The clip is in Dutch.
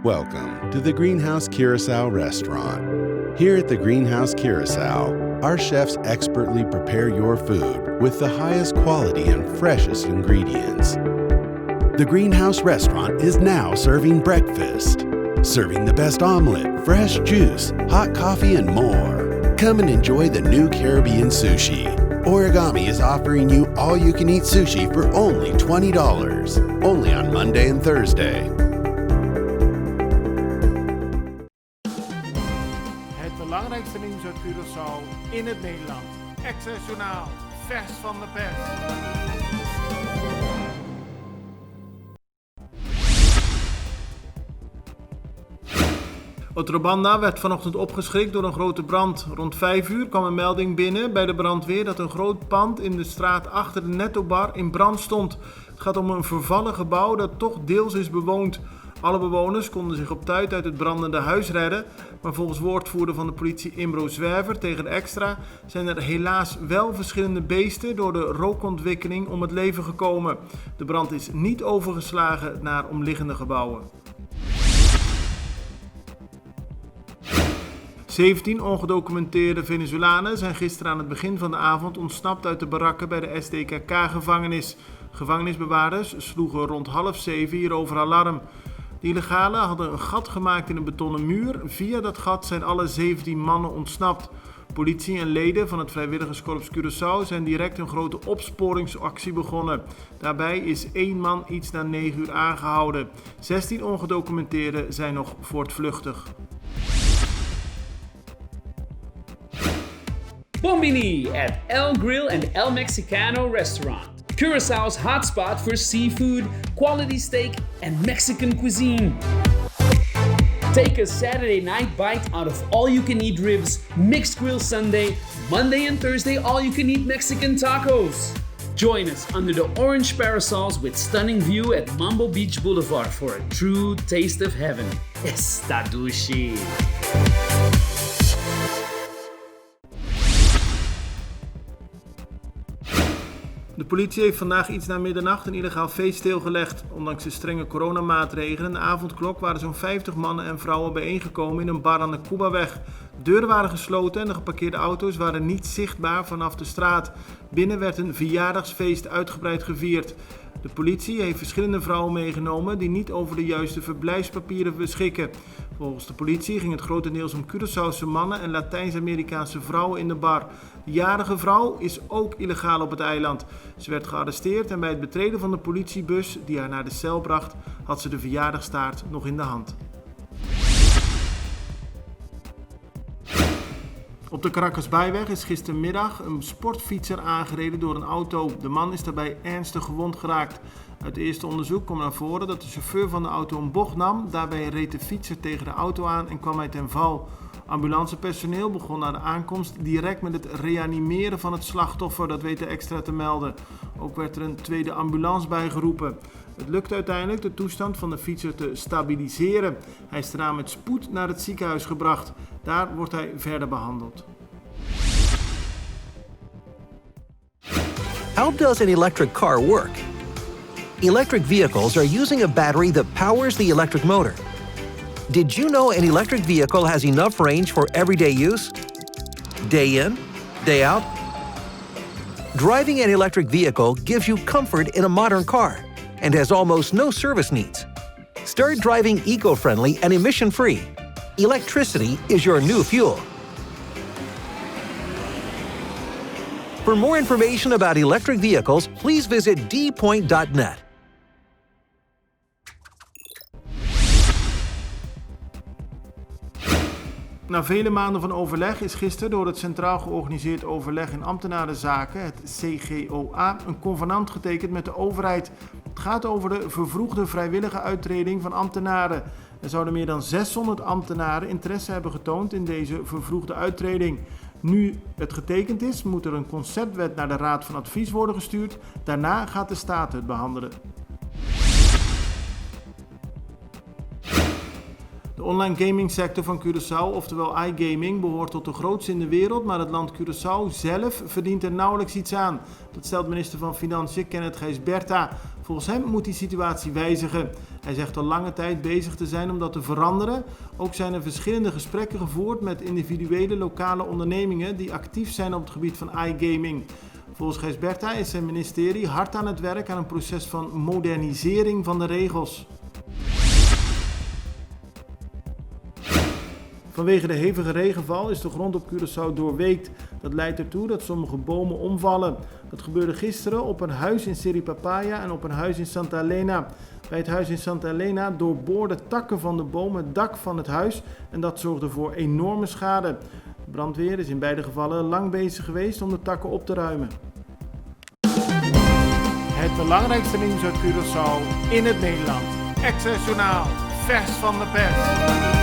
Welcome to the Greenhouse Curacao restaurant. Here at the Greenhouse Curacao, our chefs expertly prepare your food with the highest quality and freshest ingredients. The Greenhouse restaurant is now serving breakfast, serving the best omelet, fresh juice, hot coffee, and more. Come and enjoy the new Caribbean sushi. Origami is offering you all-you-can-eat sushi for only $20, only on Monday and Thursday. Het belangrijkste nieuws uit Curaçao in het Nederland. Access Journaal, vers van de pers. Otrobanda werd vanochtend opgeschrikt door een grote brand. Rond 5 uur kwam een melding binnen bij de brandweer dat een groot pand in de straat achter de Nettobar in brand stond. Het gaat om een vervallen gebouw dat toch deels is bewoond. Alle bewoners konden zich op tijd uit het brandende huis redden, maar volgens woordvoerder van de politie Imbro Zwerver tegen de Extra zijn er helaas wel verschillende beesten door de rookontwikkeling om het leven gekomen. De brand is niet overgeslagen naar omliggende gebouwen. 17 ongedocumenteerde Venezolanen zijn gisteren aan het begin van de avond ontsnapt uit de barakken bij de SDKK-gevangenis. Gevangenisbewaarders sloegen rond 6:30 hierover alarm. De illegalen hadden een gat gemaakt in een betonnen muur. Via dat gat zijn alle 17 mannen ontsnapt. Politie en leden van het Vrijwilligerskorps Curaçao zijn direct een grote opsporingsactie begonnen. Daarbij is 1 man iets na 9 uur aangehouden. 16 ongedocumenteerden zijn nog voortvluchtig. Bombini at El Grill and El Mexicano restaurant. Curaçao's hotspot for seafood, quality steak, and Mexican cuisine. Take a Saturday night bite out of all-you-can-eat ribs, mixed grill Sunday, Monday and Thursday all-you-can-eat Mexican tacos. Join us under the orange parasols with stunning view at Mambo Beach Boulevard for a true taste of heaven. Estadushi. De politie heeft vandaag iets na middernacht een illegaal feest stilgelegd. Ondanks de strenge coronamaatregelen en de avondklok waren zo'n 50 mannen en vrouwen bijeengekomen in een bar aan de Kubaweg. De deuren waren gesloten en de geparkeerde auto's waren niet zichtbaar vanaf de straat. Binnen werd een verjaardagsfeest uitgebreid gevierd. De politie heeft verschillende vrouwen meegenomen die niet over de juiste verblijfspapieren beschikken. Volgens de politie ging het grotendeels om Curaçaose mannen en Latijns-Amerikaanse vrouwen in de bar. De jarige vrouw is ook illegaal op het eiland. Ze werd gearresteerd en bij het betreden van de politiebus die haar naar de cel bracht, had ze de verjaardagstaart nog in de hand. Op de Caracasbaaiweg is gistermiddag een sportfietser aangereden door een auto. De man is daarbij ernstig gewond geraakt. Uit eerste onderzoek komt naar voren dat de chauffeur van de auto een bocht nam. Daarbij reed de fietser tegen de auto aan en kwam hij ten val. Ambulancepersoneel begon na de aankomst direct met het reanimeren van het slachtoffer, dat weet de Extra te melden. Ook werd er een tweede ambulance bijgeroepen. Het lukte uiteindelijk de toestand van de fietser te stabiliseren. Hij is daarna met spoed naar het ziekenhuis gebracht. Daar wordt hij verder behandeld. How does an electric car work? Electric vehicles are using a battery that powers the electric motor. Did you know an electric vehicle has enough range for everyday use? Day in, day out? Driving an electric vehicle gives you comfort in a modern car and has almost no service needs. Start driving eco-friendly and emission-free. Electricity is your new fuel. For more information about electric vehicles, please visit dpoint.net. Na vele maanden van overleg is gisteren door het Centraal Georganiseerd Overleg in Ambtenarenzaken, het CGOA, een convenant getekend met de overheid. Het gaat over de vervroegde vrijwillige uittreding van ambtenaren. Er zouden meer dan 600 ambtenaren interesse hebben getoond in deze vervroegde uittreding. Nu het getekend is, moet er een conceptwet naar de Raad van Advies worden gestuurd. Daarna gaat de Staten het behandelen. De online gamingsector van Curaçao, oftewel iGaming, behoort tot de grootste in de wereld, maar het land Curaçao zelf verdient er nauwelijks iets aan. Dat stelt minister van Financiën Kenneth Gijsberta. Volgens hem moet die situatie wijzigen. Hij zegt al lange tijd bezig te zijn om dat te veranderen. Ook zijn er verschillende gesprekken gevoerd met individuele lokale ondernemingen die actief zijn op het gebied van iGaming. Volgens Gijs Berta is zijn ministerie hard aan het werk aan een proces van modernisering van de regels. Vanwege de hevige regenval is de grond op Curaçao doorweekt. Dat leidt ertoe dat sommige bomen omvallen. Dat gebeurde gisteren op een huis in Siripapaya en op een huis in Santa Elena. Bij het huis in Santa Elena doorboorden takken van de boom het dak van het huis en dat zorgde voor enorme schade. De brandweer is in beide gevallen lang bezig geweest om de takken op te ruimen. Het belangrijkste nieuws uit Curaçao in het Nederland. Extra Journaal, vers van de pers.